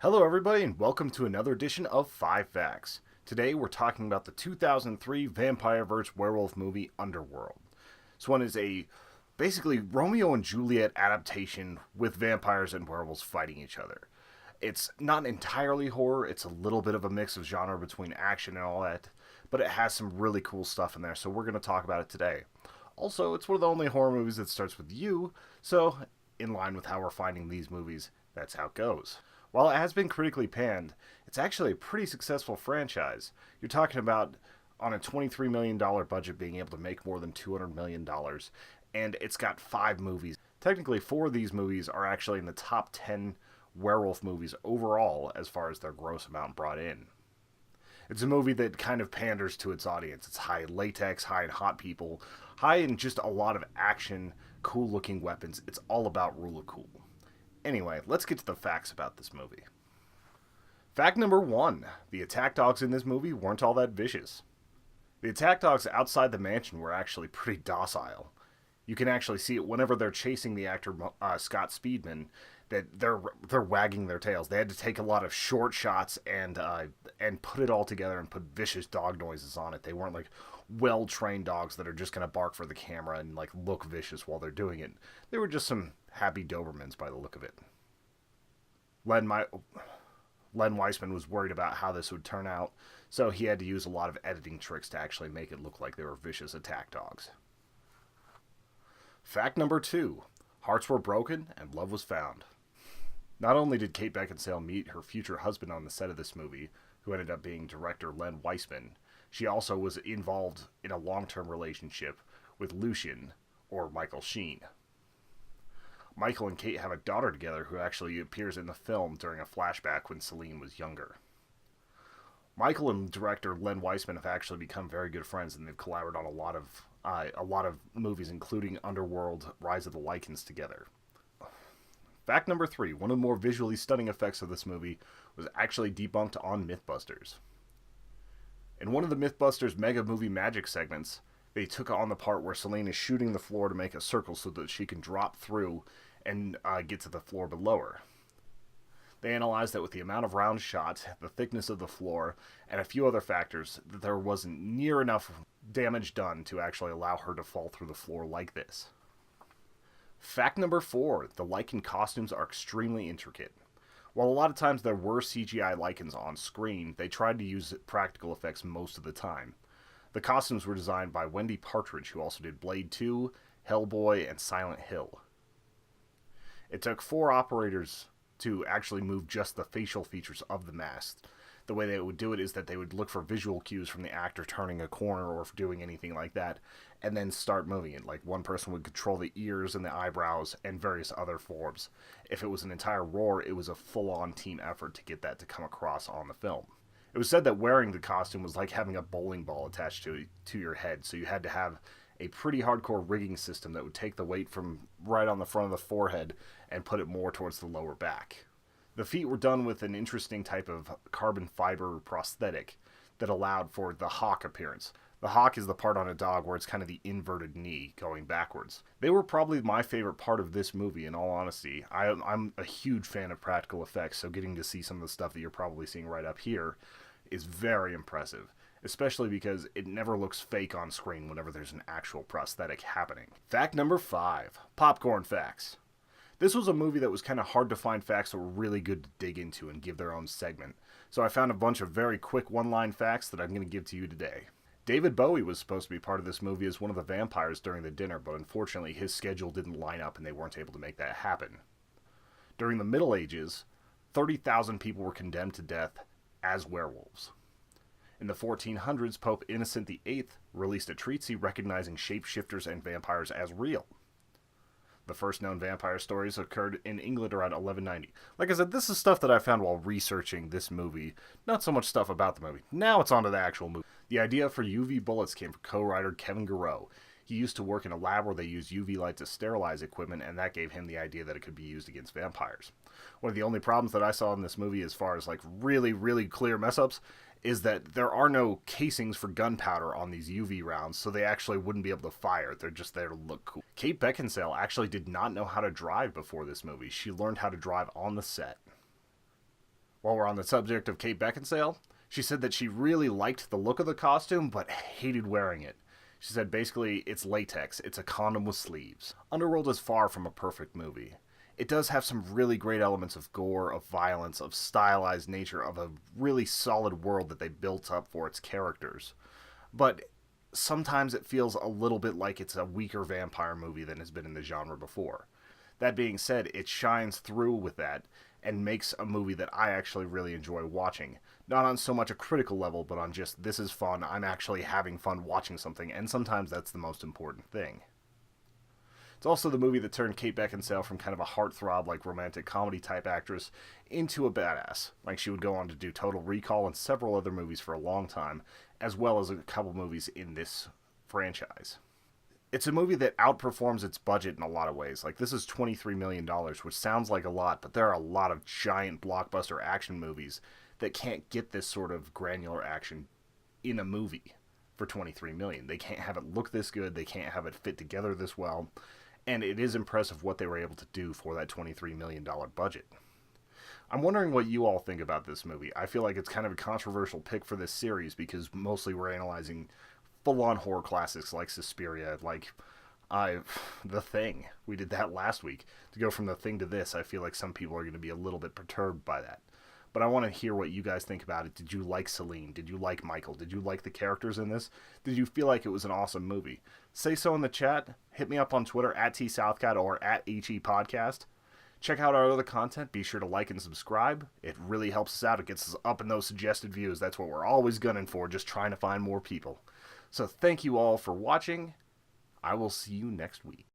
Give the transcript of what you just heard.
Hello, everybody, and welcome to another edition of 5 Facts. Today, we're talking about the 2003 vampire vs. werewolf movie Underworld. This one is a basically Romeo and Juliet adaptation with vampires and werewolves fighting each other. It's not entirely horror, it's a little bit of a mix of genre between action and all that, but it has some really cool stuff in there, so we're going to talk about it today. Also, it's one of the only horror movies that starts with you, so in line with how we're finding these movies, that's how it goes. While it has been critically panned, it's actually a pretty successful franchise. You're talking about on a $23 million budget being able to make more than $200 million, and it's got 5 movies. Technically, 4 of these movies are actually in the top 10 werewolf movies overall as far as their gross amount brought in. It's a movie that kind of panders to its audience. It's high in latex, high in hot people, high in just a lot of action, cool looking weapons. It's all about rule of cool. Anyway, let's get to the facts about this movie. Fact number 1. The attack dogs in this movie weren't all that vicious. The attack dogs outside the mansion were actually pretty docile. You can actually see it whenever they're chasing the actor Scott Speedman, that they're wagging their tails. They had to take a lot of short shots and put it all together and put vicious dog noises on it. They weren't like well-trained dogs that are just going to bark for the camera and like look vicious while they're doing it. They were just some happy Dobermans by the look of it. Len Weissman was worried about how this would turn out, so he had to use a lot of editing tricks to actually make it look like they were vicious attack dogs. Fact number 2. Hearts were broken and love was found. Not only did Kate Beckinsale meet her future husband on the set of this movie, who ended up being director Len Weissman, she also was involved in a long-term relationship with Lucien, or Michael Sheen. Michael and Kate have a daughter together who actually appears in the film during a flashback when Celine was younger. Michael and director Len Weissman have actually become very good friends, and they've collaborated on a lot of movies, including Underworld, Rise of the Lycans together. Fact number 3. One of the more visually stunning effects of this movie was actually debunked on Mythbusters. In one of the Mythbusters Mega Movie Magic segments, they took on the part where Celine is shooting the floor to make a circle so that she can drop through and get to the floor below her. They analyzed that with the amount of round shots, the thickness of the floor, and a few other factors, that there wasn't near enough damage done to actually allow her to fall through the floor like this. Fact number 4. The Lycan costumes are extremely intricate. While a lot of times there were CGI Lycans on screen, they tried to use practical effects most of the time. The costumes were designed by Wendy Partridge, who also did Blade 2, Hellboy, and Silent Hill. It took 4 operators to actually move just the facial features of the mask. The way they would do it is that they would look for visual cues from the actor turning a corner or doing anything like that, and then start moving it. Like one person would control the ears and the eyebrows and various other forms. If it was an entire roar, it was a full-on team effort to get that to come across on the film. It was said that wearing the costume was like having a bowling ball attached to your head, so you had to have a pretty hardcore rigging system that would take the weight from right on the front of the forehead and put it more towards the lower back. The feet were done with an interesting type of carbon fiber prosthetic that allowed for the hawk appearance. The hawk is the part on a dog where it's kind of the inverted knee going backwards. They were probably my favorite part of this movie, in all honesty. I'm a huge fan of practical effects, so getting to see some of the stuff that you're probably seeing right up here is very impressive, especially because it never looks fake on screen whenever there's an actual prosthetic happening. Fact number 5. Popcorn facts. This was a movie that was kind of hard to find facts that were really good to dig into and give their own segment, so I found a bunch of very quick one-line facts that I'm going to give to you today. David Bowie was supposed to be part of this movie as one of the vampires during the dinner, but unfortunately his schedule didn't line up and they weren't able to make that happen. During the Middle Ages, 30,000 people were condemned to death as werewolves. In the 1400s, Pope Innocent VIII released a treatise recognizing shapeshifters and vampires as real. The first known vampire stories occurred in England around 1190. Like I said, this is stuff that I found while researching this movie, not so much stuff about the movie. Now it's on to the actual movie. The idea for UV bullets came from co-writer Kevin Garreau. He used to work in a lab where they used UV light to sterilize equipment, and that gave him the idea that it could be used against vampires. One of the only problems that I saw in this movie as far as like really, really clear mess-ups is that there are no casings for gunpowder on these UV rounds, so they actually wouldn't be able to fire. They're just there to look cool. Kate Beckinsale actually did not know how to drive before this movie. She learned how to drive on the set. While we're on the subject of Kate Beckinsale, she said that she really liked the look of the costume, but hated wearing it. She said basically it's latex, it's a condom with sleeves. Underworld is far from a perfect movie. It does have some really great elements of gore, of violence, of stylized nature, of a really solid world that they built up for its characters. But sometimes it feels a little bit like it's a weaker vampire movie than has been in the genre before. That being said, it shines through with that and makes a movie that I actually really enjoy watching. Not on so much a critical level, but on just, this is fun, I'm actually having fun watching something, and sometimes that's the most important thing. It's also the movie that turned Kate Beckinsale from kind of a heartthrob, like romantic comedy type actress into a badass. Like she would go on to do Total Recall and several other movies for a long time, as well as a couple movies in this franchise. It's a movie that outperforms its budget in a lot of ways. Like, this is $23 million, which sounds like a lot, but there are a lot of giant blockbuster action movies that can't get this sort of granular action in a movie for $23 million. They can't have it look this good, they can't have it fit together this well, and it is impressive what they were able to do for that $23 million budget. I'm wondering what you all think about this movie. I feel like it's kind of a controversial pick for this series because mostly we're analyzing full-on horror classics like Suspiria, like The Thing. We did that last week. To go from The Thing to this, I feel like some people are going to be a little bit perturbed by that. But I want to hear what you guys think about it. Did you like Celine? Did you like Michael? Did you like the characters in this? Did you feel like it was an awesome movie? Say so in the chat. Hit me up on Twitter at TSouthCat or at HE Podcast. Check out our other content. Be sure to like and subscribe. It really helps us out. It gets us up in those suggested views. That's what we're always gunning for, just trying to find more people. So thank you all for watching. I will see you next week.